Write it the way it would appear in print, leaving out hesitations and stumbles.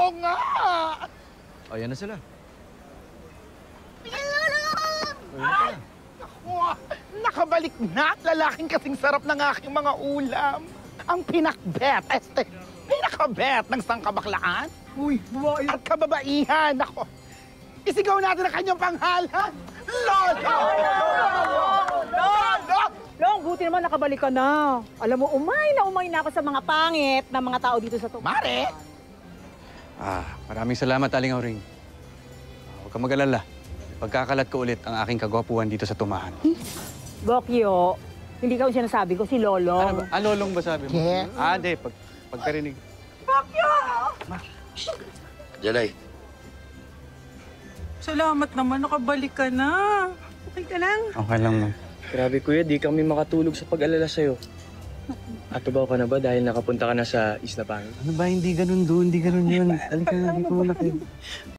Oo nga! O, yan na sila. Ay! Naku, nakabalik na at lalaking kasing sarap ng aking mga ulam. Ang pinakbet, pinakabet ng sangkabaklaan. Uy, babae. At kababaihan. Naku, isigaw natin ang kanyang panghalan. Lolo! Lolo! Long, buti naman nakabalik ka na. Alam mo, umay na ako sa mga pangit na mga tao dito sa tumahan. Mare! Maraming salamat, Aling Auring. Huwag kang mag-alala. Pagkakalat ko ulit ang aking kagwapuhan dito sa tumahan. Bokyo, hindi ka yung sinasabi ko, si Lolo. Ano ba? Lolong ba sabi mo? Yes. Hindi. Pagkarinig. Jalay. Salamat naman, nakabalik ka na. Okay ka lang? Okay lang, ma'am. Grabe kuya, di kami makatulog sa pag-alala sa'yo. Atubaw ka na ba dahil nakapunta ka na sa Isla Pangit? Ano ba? Hindi ganun doon. Hindi ganun yun. Halika, hindi ko muna kayo.